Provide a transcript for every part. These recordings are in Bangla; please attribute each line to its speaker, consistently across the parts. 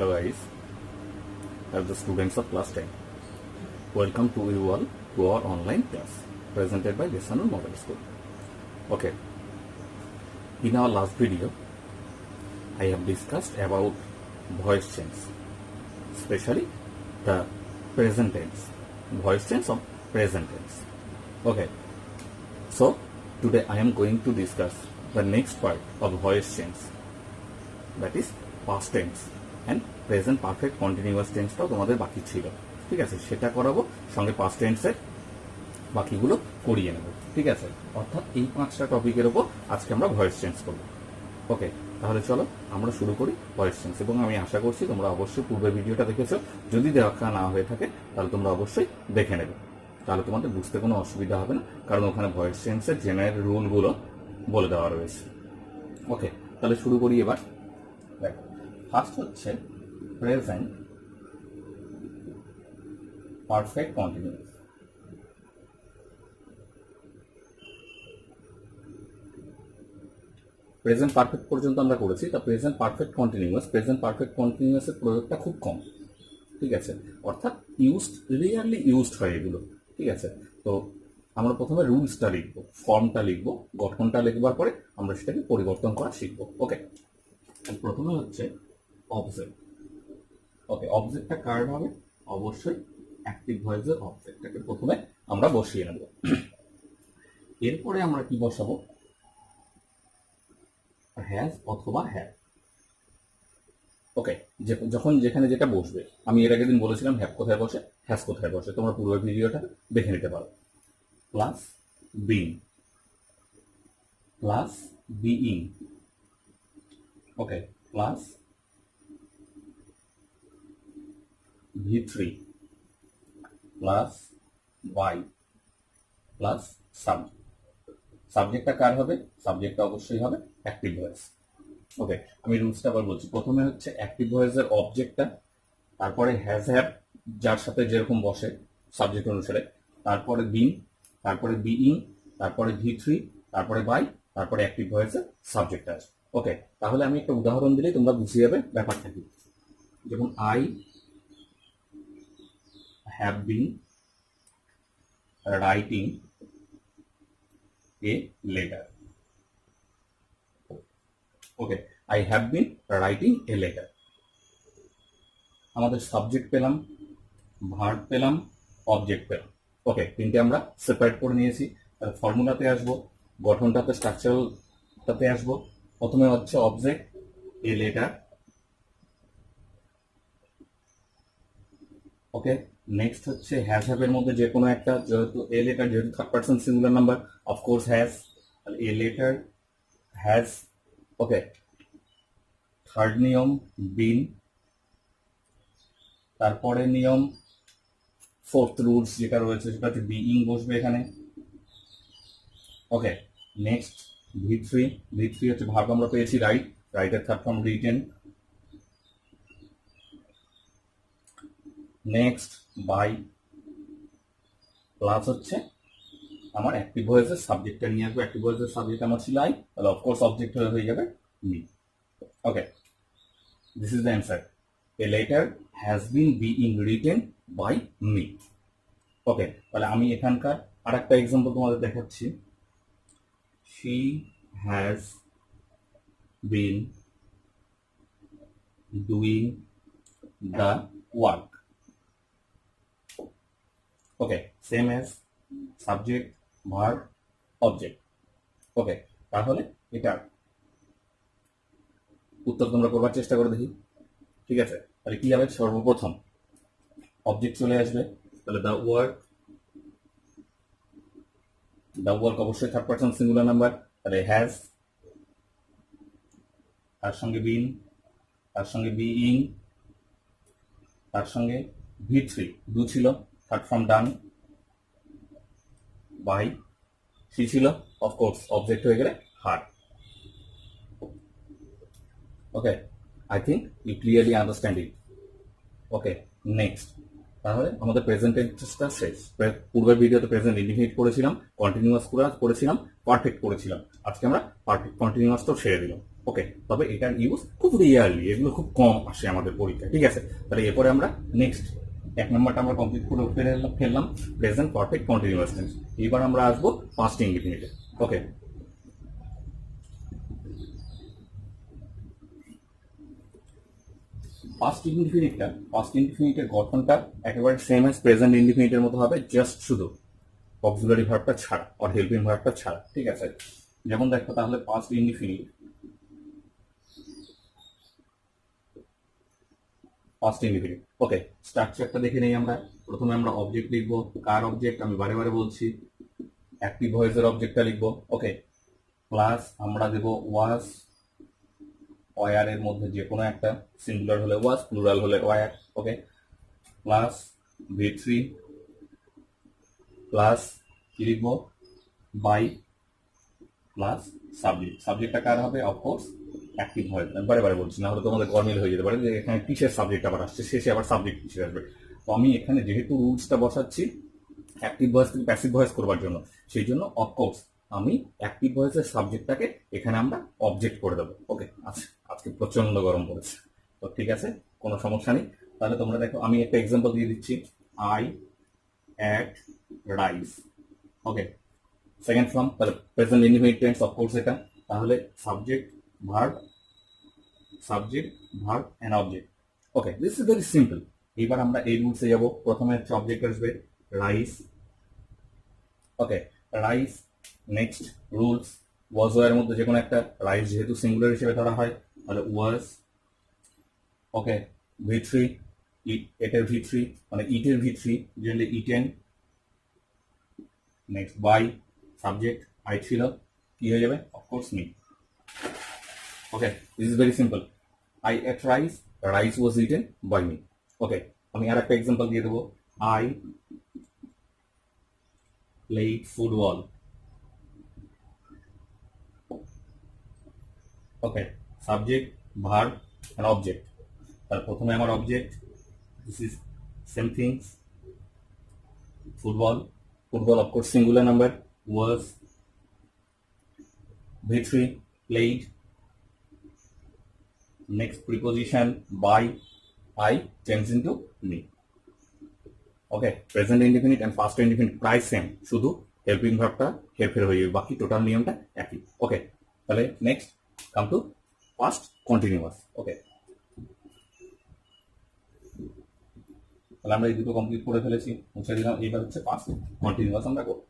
Speaker 1: Hello guys, as the students of class 10. Welcome to you all to our online class presented by Lesson Model School. Okay, in our last video, I have discussed about voice change, especially the present tense, voice change of present tense. Okay, so today I am going to discuss the next part of voice change, that is past tense and present perfect continuous টেন্সটাও তোমাদের বাকি ছিল, ঠিক আছে, সেটা করাবো, সঙ্গে পাস্ট টেন্সের বাকিগুলো করিয়ে নেব, ঠিক আছে। অর্থাৎ এই 5টা টপিকের ওপর আজকে আমরা ভয়েস চেঞ্জ করব। ওকে, তাহলে চলো আমরা শুরু করি ভয়েস চেঞ্জ। এবং আমি আশা করছি তোমরা অবশ্যই পূর্বের ভিডিওটা দেখেছো, যদি দেখা না হয়ে থাকে তাহলে তোমরা অবশ্যই দেখে নেবে, তাহলে তোমাদের বুঝতে কোনো অসুবিধা হবে না, কারণ ওখানে ভয়েস চেঞ্জের জেনারেল রুলগুলো বলে দেওয়া রয়েছে। ওকে, তাহলে শুরু করি এবার। দেখো, ফার্স্ট হচ্ছে present perfect continuous. Present perfect পর্যন্ত আমরা করেছি, তা প্রেজেন্ট পারফেক্ট কন্টিনিউয়াসের প্রয়োগটা খুব কম, ঠিক আছে, অর্থাৎ রিয়ারলি ইউজড হয় এগুলো, ঠিক আছে। তো আমরা প্রথমে রুলসটা লিখবো, ফর্মটা লিখবো, গঠনটা লিখবার পরে আমরা সেটাকে পরিবর্তন করা শিখবো। ওকে, প্রথমে হচ্ছে অবজেক্ট। ওকে, অবজেক্টটা কার হবে? অবশ্যই অ্যাক্টিভ ভয়েসের অবজেক্টটাকে প্রথমে আমরা বসিয়ে নেব। এরপরে আমরা কি বসাবো? হ্যাজ অথবা হ্যাভ। ওকে, যখন যেখানে যেটা বসবে, আমি এর আগের দিন বলেছিলাম হ্যাভ কোথায় বসে, হ্যাজ কোথায় বসে, তোমরা পূর্বের ভিডিওটা দেখে নিতে পারো। Plus being, plus being, okay, plus V3 plus Y plus সাবজেক্টটা কার হবে? সাবজেক্টটা অবশ্যই হবে অ্যাক্টিভ ভয়েস। ওকে, আমি রুলসটা আবার বলছি। প্রথমে হচ্ছে অ্যাক্টিভ ভয়েসের অবজেক্টটা, তারপরে হ্যাজ হ্যাভ যার সাথে যেরকম বসে সাবজেক্ট অনুসারে, তারপরে বিং, তারপরে বিইং, তারপরে V3, তারপরে বাই, তারপরে অ্যাক্টিভ ভয়েসের সাবজেক্ট আসবে। ওকে, তাহলে আমি একটা উদাহরণ দিলেই তোমরা বুঝিয়ে যাবে ব্যাপারটা কি। যেমন I have been writing a letter. Okay, I have been writing a letter. আমাদের সাবজেক্ট পেলাম, ভার্ব পেলাম, অবজেক্ট পেলাম। ওকে, তিনটে আমরা সেপারেট করে নিয়েছি। ফর্মুলাতে আসবো, গঠনটাতে, স্ট্রাকচারালটাতে আসবো। প্রথমে হচ্ছে object a letter. Okay, next হচ্ছে হ্যাজ হ্যাভ এর মধ্যে যে কোনো একটা, যেহেতু এ লেটার, যেহেতু third person singular number, of course has, A letter has. Okay, third নিয়ম বিন, তারপরে নিয়ম ফোর্থ রুলস যেটা রয়েছে সেটা হচ্ছে বিইং বসবে এখানে। ওকে, নেক্সট ভি থ্রি হচ্ছে ভার্ব আমরা পেয়েছি রাইট, রাইটের third form written. Next by, plus হচ্ছে আমার অ্যাক্টিভ ভয়েসের সাবজেক্টটা নিয়ে আসবো। অ্যাক্টিভ ভয়েসের সাবজেক্ট আমার ছিল আই, তাহলে অফকোর্স অবজেক্ট হয়ে যাবে me. Okay, this is the answer. A letter has been being written by me. Okay, তাহলে আমি এখানকার আর একটা এক্সাম্পল তোমাদের দেখাচ্ছি। She has been doing the work. Okay, same as subject, verb, object. Okay, তাহলে এটা উত্তর তোমরা করবার চেষ্টা করে দেখি, ঠিক আছে। তাহলে কি হবে? সর্বপ্রথম অবজেক্ট চলে আসবে, তাহলে দ্য ওয়ার্ক অবশ্যই থার্ড পারসন সিঙ্গুলার নাম্বার, তাহলে হ্যাজ, তার সঙ্গে বিন, তার সঙ্গে বিইং, তার সঙ্গে V3 ডু ছিল, third form done, by see ছিল, অফকোর্স অবজেক্ট হয়ে গেলে হার। ওকে, I think you clearly understand it. Okay, next তাহলে আমাদের প্রেজেন্ট টেন্সটা শেষ। পূর্বের ভিডিওতে প্রেজেন্ট ইনডিফিনিট করেছিলাম, কন্টিনিউয়াস করেছিলাম, পারফেক্ট করেছিলাম। আজকে আমরা পারফেক্ট কন্টিনিউয়াসটাও ছেড়ে দিলাম। ওকে, তবে এটার ইউজ খুব রিয়ারলি, এগুলো খুব কম আসে আমাদের পরীক্ষায়। ঠিক আছে, তাহলে এরপরে আমরা নেক্সট 1 নম্বরটা আমরা কমপ্লিট করে ফেললাম প্রেজেন্ট পারফেক্ট কন্টিনিউয়াস টেন্স। এবার আমরা আসবো পাস্ট ইনডিফিনিটে। ওকে, পাস্ট ইনডিফিনিটের গঠনটা একেবারে সেম অ্যাজ প্রেজেন্ট ইনডিফিনিটের মতো হবে, জাস্ট শুধু অক্সিলারি ভার্বটা ছাড়া আর হেল্পিং ভার্বটা ছাড়া। ঠিক আছে, যেমন দেখো তাহলে পাস্ট ইনডিফিনিট, ওকে, স্ট্রাকচারটা দেখে নেই আমরা। প্রথমে আমরা অবজেক্ট লিখবো। কার অবজেক্ট? আমি বারে বারে বলছি, অ্যাক্টিভ ভয়েসের অবজেক্টটা লিখবো। ওকে, প্লাস আমরা দেবো ওয়াজ, ওয়ার এর মধ্যে যে কোনো একটা, সিঙ্গুলার হলে ওয়াজ, প্লুরাল হলে ওয়ার। ওকে, প্লাস V3 প্লাস কি লিখবো? বাই প্লাস সাবজেক্টটা কার হবে? Of course active voice. বারে বারে বলছি, না হলে তোমাদের গরমিল হয়ে যেতে পারে যে এখানে কিসের সাবজেক্ট আবার আসছে, শেষে আবার সাবজেক্ট কিসের আসবে। তো আমি এখানে যেহেতু রুলসটা বসাচ্ছি অ্যাক্টিভ ভয়েস থেকে প্যাসিভ ভয়েস করবার জন্য, সেই জন্য অফকোর্স আমি অ্যাক্টিভ ভয়েসের সাবজেক্টটাকে এখানে আমরা অবজেক্ট করে দেবো। ওকে, আচ্ছা, আজকে প্রচন্ড গরম পড়েছে, তো ঠিক আছে, কোনো সমস্যা নেই। তাহলে তোমরা দেখো, আমি একটা এক্সাম্পল দিয়ে দিচ্ছি। I ate rice. Okay, second form, তাহলে প্রেজেন্ট ইনডিফিনিট টেন্স অফকোর্স এটা। তাহলে subject verb and object. Okay, this is very simple. এবার আমরা এই রুলসে যাব। প্রথমে হচ্ছে অবজেক্ট আসবে রাইস। ওকে, রাইস। নেক্সট রুলস, ওয়াজ এর মধ্যে যে কোনো একটা, রাইস যেহেতু সিঙ্গুলার হিসেবে ধরা হয় তাহলে ওয়াজ। ওকে, V3, এটার V3 মানে ইটের V3, generally eaten. Next by, subject I ছিল, কি হয়ে যাবে? Of course me. Okay, this is very simple. I ate rice, rice was eaten by me. Okay, আমি আর একটা এক্সাম্পল দিয়ে দেবো। I played football. Okay, subject verb and object. তার প্রথমে আমার object, this is same things, football of course singular number, was, V3 played. Next preposition by, I change into me. Okay, present indefinite and past indefinite প্রায় সেম, শুধু হেল্পিং ভার্বটা হেরফের হয়ে যাবে, বাকি টোটাল নিয়মটা একই। ওকে, তাহলে next come to past continuous. Okay, তাহলে আমরা এই দুটো কমপ্লিট করে ফেলেছি, মুছে দিলাম। এইবার হচ্ছে পাস্ট কন্টিনিউয়াস আমরা করব।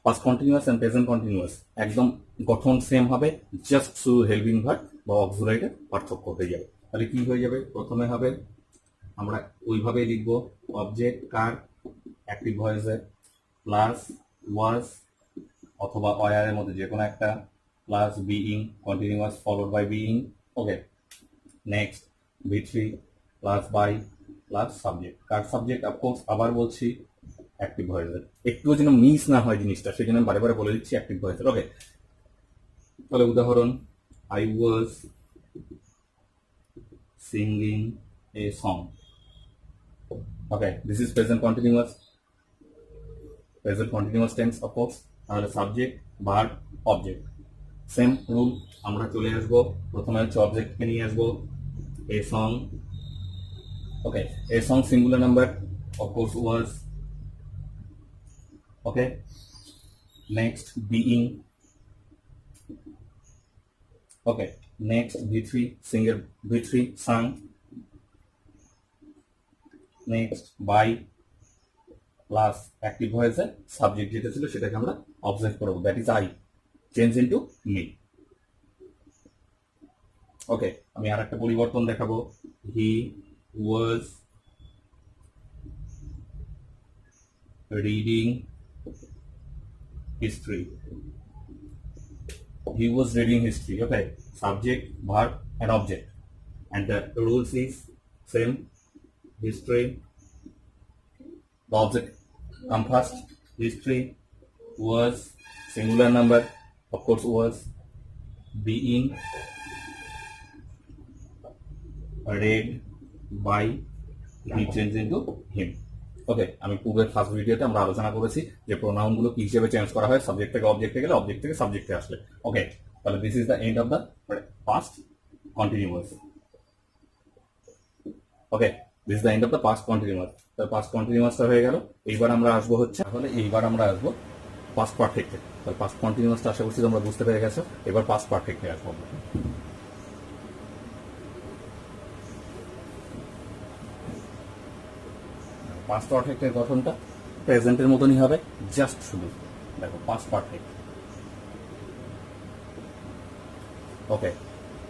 Speaker 1: Past continuous and present continuous একদম গঠন সেম হবে, জাস্ট শুধু হেল্পিং ভার্ব বা অক্সিলারিতে পার্থক্য হয়ে যাবে। তাহলে কি হয়ে যাবে? প্রথমে হবে, আমরা ওইভাবেই লিখবো, অবজেক্ট কার অ্যাক্টিভ ভয়েসে প্লাস ওয়াজ অথবা ওয়ার এর মধ্যে যে কোনো একটা, plus being continuous followed by being. Okay, next V3 plus by plus subject. কার সাবজেক্ট? অফকোর্স আবার বলছি অ্যাক্টিভ ভয়েসের, একটুও যেন মিস না হয় জিনিসটা, সেই জন্য আমি বারে বারে বলে দিচ্ছি অ্যাক্টিভ ভয়েসের। ওকে, তাহলে উদাহরণ, I was singing a song. Okay, this is present continuous tense of course. তাহলে subject verb object, same rule. আমরা চলে আসবো, প্রথমে হচ্ছে অবজেক্টকে নিয়ে আসবো, a song. Okay, a song singular number, of course was. Okay, next being. Okay, next V3 single, V3 sang. Next by plus active ভয়েসে সাবজেক্ট যেটা ছিল সেটাকে আমরা অবজেক্ট করবো, that is I change into me. Okay, আমি আর একটা পরিবর্তন দেখাবো, he was reading history. He was reading history. Okay, subject, verb, and object, and the rules is same. History, the object come first. History was singular number, of course was. Being read by, he changed into him. ওকে, আমি পূর্বের ফার্স্ট ভিডিওতে আমরা আলোচনা করেছি যে প্রোনাউন গুলো কি হিসেবে চেঞ্জ করা হয়, সাবজেক্ট থেকে অবজেক্টে গেলে, অবজেক্ট থেকে সাবজেক্টে আসলে। ওকে, তাহলে this is the end of the past continuous. Okay, this is the end of the past continuous. তাহলে পাস্ট কন্টিনিউয়াসটা হয়ে গেল। এইবার আমরা আসবো পাস্ট পারফেক্টে। তাহলে পাস্ট কন্টিনিউয়াসটা আশা করছি তোমরা বুঝতে পেরে গেছো। এবার পাস্ট পারফেক্টে আসবো। পাস্ট পারফেক্টের গঠনটা প্রেজেন্টের মতনই হবে, জাস্ট শুধু দেখো পাস্ট পারফেক্ট। ওকে,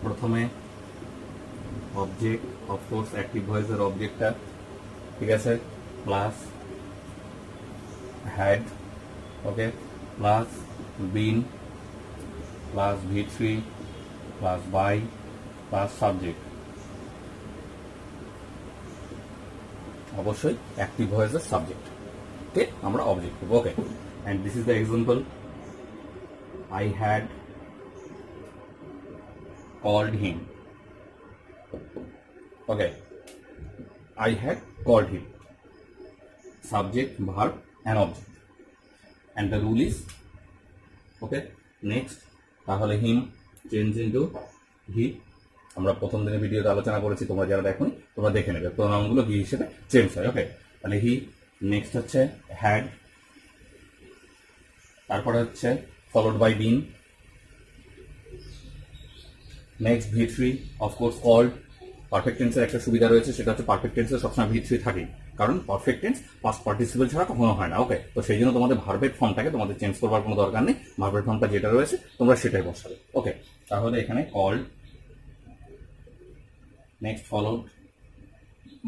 Speaker 1: প্রথমে অবজেক্ট, অফকোর্স অ্যাক্টিভ ভয়েসের অবজেক্টটা, ঠিক আছে, plus had, okay, plus been, plus V3, plus by, plus subject, অবশ্যই অ্যাক্টিভ ভয়েসের সাবজেক্ট কে আমরা অবজেক্ট করবো। Okay, and this is the example, I had called him. Okay, I had called him. Subject, verb, and object. And the rule is, okay, next, তাহলে him change into he. আমরা প্রথম দিনের ভিডিওতে আলোচনা করেছি, তোমরা যারা দেখোনি তোমরা দেখে নেবে, প্রোনাউনগুলো he হিসেবে চেঞ্জ হয়। ওকে, তাহলে he, নেক্সট হচ্ছে had, তারপরে হচ্ছে followed by been, next V3, of course called. Perfect টেন্সের একটা সুবিধা রয়েছে, সেটা হচ্ছে পারফেক্ট টেন্সের সবসময় V3 থাকেই, কারণ পারফেক্ট টেন্স পাস্ট পার্টিসিপল ছাড়া কখনো হয় না। ওকে, তো সেই জন্য তোমাদের ভার্বের ফর্মটাকে তোমাদের চেঞ্জ করবার কোনো দরকার নেই, ভার্বের ফর্মটা যেটা রয়েছে তোমরা সেটাই বসাবে। ওকে, তাহলে এখানে called, next followed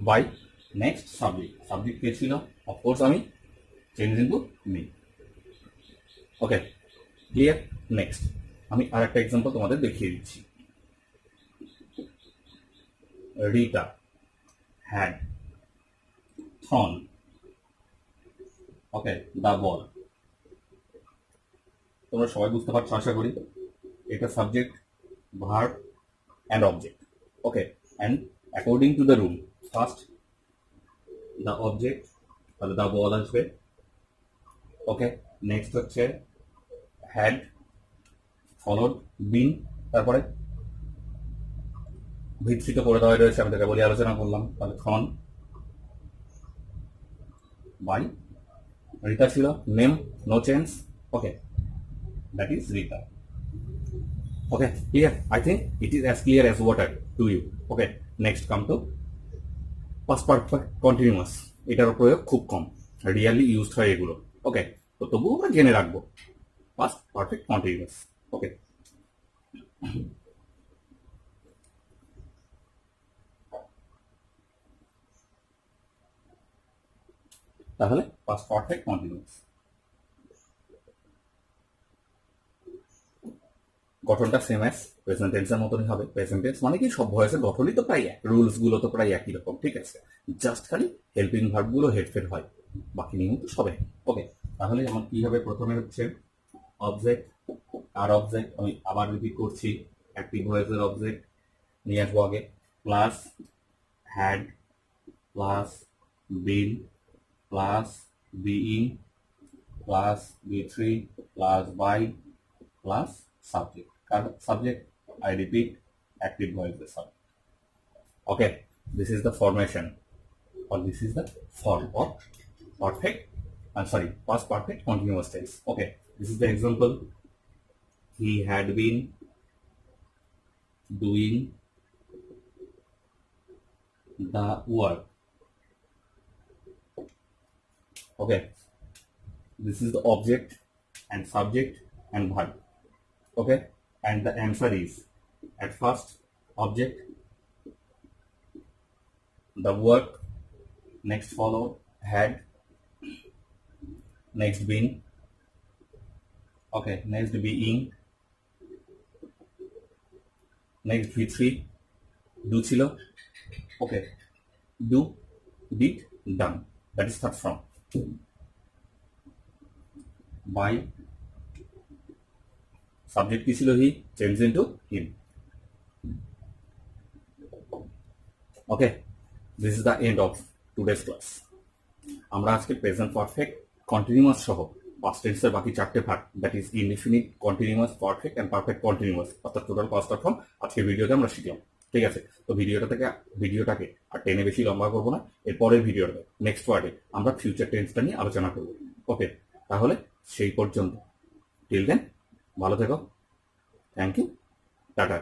Speaker 1: by, next subject. Subject কে ছিল? অফকোর্স আমি change into me. Okay, clear? Next আমি আর একটা এক্সাম্পল তোমাদের দেখিয়ে দিচ্ছি। Rita had thrown, okay, the ball. তোমরা সবাই বুঝতে পারছো আশা করি। এটা subject, verb and object. Okay, and according to the rule, first the object, তাহলে দ্য বল আসবে। ওকে, নেক্সট হচ্ছে হ্যাড, ফলোড বিন, তারপরে V3 তো করে দেওয়া রয়েছে, আমি তোকে বলি আলোচনা করলাম। তাহলে থ্রন বাই, রিতা ছিল, name no change. Okay, that is Rita. Okay, clear? I think it is as clear as water to you. Okay, next come to past perfect continuous. এটার প্রয়োগ খুব কম, রিয়ালি ইউজড হয় এগুলো। ওকে, তো তবুও আমরা জেনে রাখবো পাস্ট পারফেক্ট কন্টিনিউয়াস। ওকে, তাহলে পাস্ট পারফেক্ট কন্টিনিউয়াস গঠনটা সেম অ্যাজ প্রেজেন্ট টেন্সের মতনই হবে। প্রেজেন্ট টেন্স মানে কি সব ভয়েসের গঠনই তো প্রায় এক, রুলস গুলো তো প্রায় একই রকম, ঠিক আছে, জাস্ট খালি হেল্পিং ভার্ব গুলো হেডফেড হয়, বাকি নিয়ম তো সবাই। ওকে, তাহলে আমার কি হবে? প্রথমে হচ্ছে অবজেক্ট, আর অবজেক্ট আমি আবার রিপিট করছি, অ্যাক্টিভ ভয়েসের অবজেক্ট নিয়ে আসবো আগে, plus had, plus been, plus being, plus V3, plus by, plus subject. কার subject? I repeat, active voice the subject. Okay, this is the formation, or this is the form of perfect, I'm sorry, past perfect continuous tense. Okay, this is the example. He had been doing the work. Okay, this is the object and subject and verb. Okay, and the answer is, at first object, the work, next follow had, next been, okay, next being, next V3, do ছিল, okay, do, did, done, that is third form. By, subject কি ছিল? he, change into him. Okay, this is the end of today's class. আমরা আজকে প্রেজেন্ট পারফেক্ট কন্টিনিউয়াস সহ পাস্ট টেন্সের বাকি চারটে ভাগ, that is indefinite, continuous, perfect and perfect continuous, অর্থাৎ টোটাল 5টা ফর্ম আজকে ভিডিওতে আমরা শিখলাম। ঠিক আছে, তো ভিডিওটাকে আর টেনে বেশি লম্বা করবো না। এর পরের ভিডিওতে নেক্সট ওয়ার্ডে আমরা ফিউচার টেন্সটা নিয়ে আলোচনা করব। ওকে, তাহলে সেই পর্যন্ত টিল দেন ভালো থেকো, থ্যাংক ইউ, টাটা।